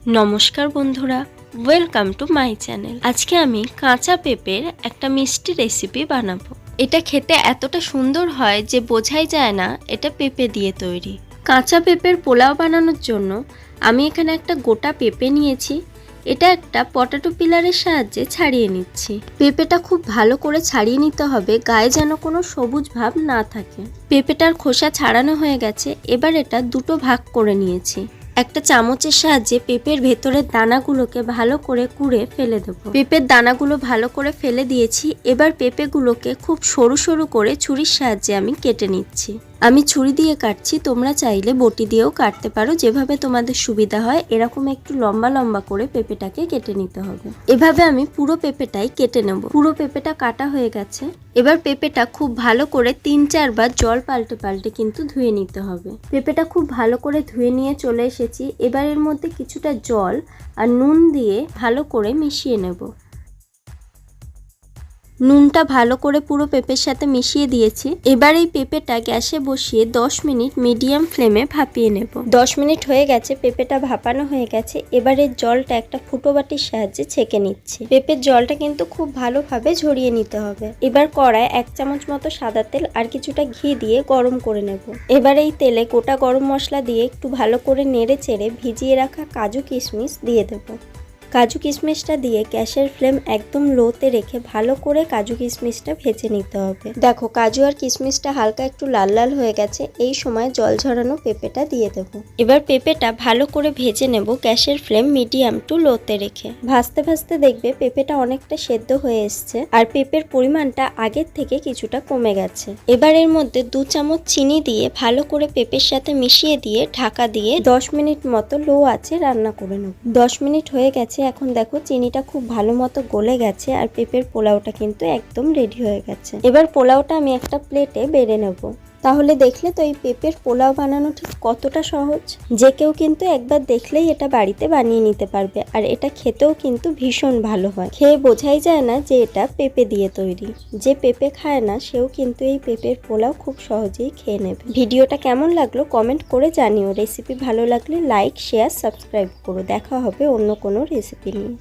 নমস্কার বন্ধুরা, welcome to my channel. আজকে আমি কাঁচা পেঁপের একটা মিষ্টি রেসিপি বানাবো। এটা খেতে এতটা সুন্দর হয় যে বোঝাই যায় না এটা পেঁপে দিয়ে তৈরি। কাঁচা পেঁপের পোলাও বানানোর জন্য আমি এখানে একটা গোটা পেঁপে নিয়েছি। এটা একটা পটাটো পিলারের সাহায্যে ছাড়িয়ে নিচ্ছি। পেঁপেটা খুব ভালো করে ছাড়িয়ে নিতে হবে, গায়ে যেন কোনো সবুজ ভাব না থাকে। পেঁপেটার খোসা ছাড়ানো হয়ে গেছে। এবার এটা দুটো ভাগ করে নিয়েছি। একটা চামচের সাহায্যে পেঁপের ভেতরের দানাগুলোকে ভালো করে কুড়ে ফেলে দেবো। পেঁপের দানাগুলো ভালো করে ফেলে দিয়েছি। এবার পেঁপেগুলোকে খুব সরু সরু করে ছুরির সাহায্যে আমি কেটে নিচ্ছি। আমি ছুরি দিয়ে কাটছি, তোমরা চাইলে বটি দিয়েও কাটতে পারো, যেভাবে তোমাদের সুবিধা হয়। এরকম একটু লম্বা লম্বা করে পেঁপেটাকে কেটে নিতে হবে। এভাবে আমি পুরো পেঁপেটাই কেটে নেব। পুরো পেঁপেটা কাটা হয়ে গেছে। এবার পেঁপেটা খুব ভালো করে 3-4 বার জল পাল্টে পাল্টে কিন্তু ধুয়ে নিতে হবে। পেঁপেটা খুব ভালো করে ধুয়ে নিয়ে চলে এসেছি। এবার এর মধ্যে কিছুটা জল আর নুন দিয়ে ভালো করে মিশিয়ে নেব। নুনটা ভালো করে পুরো পেঁপের সাথে মিশিয়ে দিয়েছি। এবার এই পেঁপেটা গ্যাসে বসিয়ে 10 মিনিট মিডিয়াম ফ্লেমে ভাপিয়ে নেব। 10 মিনিট হয়ে গেছে, পেঁপেটা ভাপানো হয়ে গেছে। এবার এর জলটা একটা ফুটো বাটির সাহায্যে ছেঁকে নিচ্ছি। পেঁপের জলটা কিন্তু খুব ভালোভাবে ঝরিয়ে নিতে হবে। এবার কড়ায় 1 চামচ মতো সাদা তেল আর কিছুটা ঘি দিয়ে গরম করে নেব। এবার এই তেলে গোটা গরম মশলা দিয়ে একটু ভালো করে নেড়ে চেড়ে ভিজিয়ে রাখা কাজু কিশমিশ দিয়ে দেবো। কাজু কিশমিশটা দিয়ে গ্যাসের ফ্লেম একদম লোতে রেখে ভালো করে কাজু কিশমিশটা ভেজে নিতে হবে। দেখো, কাজু আর কিশমিশটা হালকা একটু লাল লাল হয়ে গেছে। এই সময় জল ঝরানো পেঁপেটা দিয়ে দেবো। এবার পেঁপেটা ভালো করে ভেজে নেব, গ্যাসের ফ্লেম মিডিয়াম টু লোতে রেখে। ভাজতে ভাজতে দেখবে পেঁপেটা অনেকটা সেদ্ধ হয়ে এসছে আর পেঁপের পরিমাণটা আগের থেকে কিছুটা কমে গেছে। এবার এর মধ্যে 2 চামচ চিনি দিয়ে ভালো করে পেঁপের সাথে মিশিয়ে দিয়ে ঢাকা দিয়ে 10 মিনিট মতো লো আঁচে রান্না করে নেব। 10 মিনিট হয়ে গেছে। এখন দেখো, চিনিটা খুব ভালো মতো গলে গেছে আর পেঁপের পোলাওটা কিন্তু একদম রেডি হয়ে গেছে। এবার পোলাওটা আমি একটা প্লেটে বেড়ে নেব। তাহলে দেখলে তো এই পেঁপের পোলাও বানানো ঠিক কতটা সহজ। যে কেউ কিন্তু একবার দেখলেই এটা বাড়িতে বানিয়ে নিতে পারবে। আর এটা খেতেও কিন্তু ভীষণ ভালো হয়। খেয়ে বোঝাই যায় না যে এটা পেঁপে দিয়ে তৈরি। যে পেঁপে খায় না সেও কিন্তু এই পেঁপের পোলাও খুব সহজেই খেয়ে নেবে। ভিডিওটা কেমন লাগলো কমেন্ট করে জানিও। রেসিপি ভালো লাগলে লাইক, শেয়ার, সাবস্ক্রাইব করো। দেখা হবে অন্য কোনো রেসিপি নিয়ে।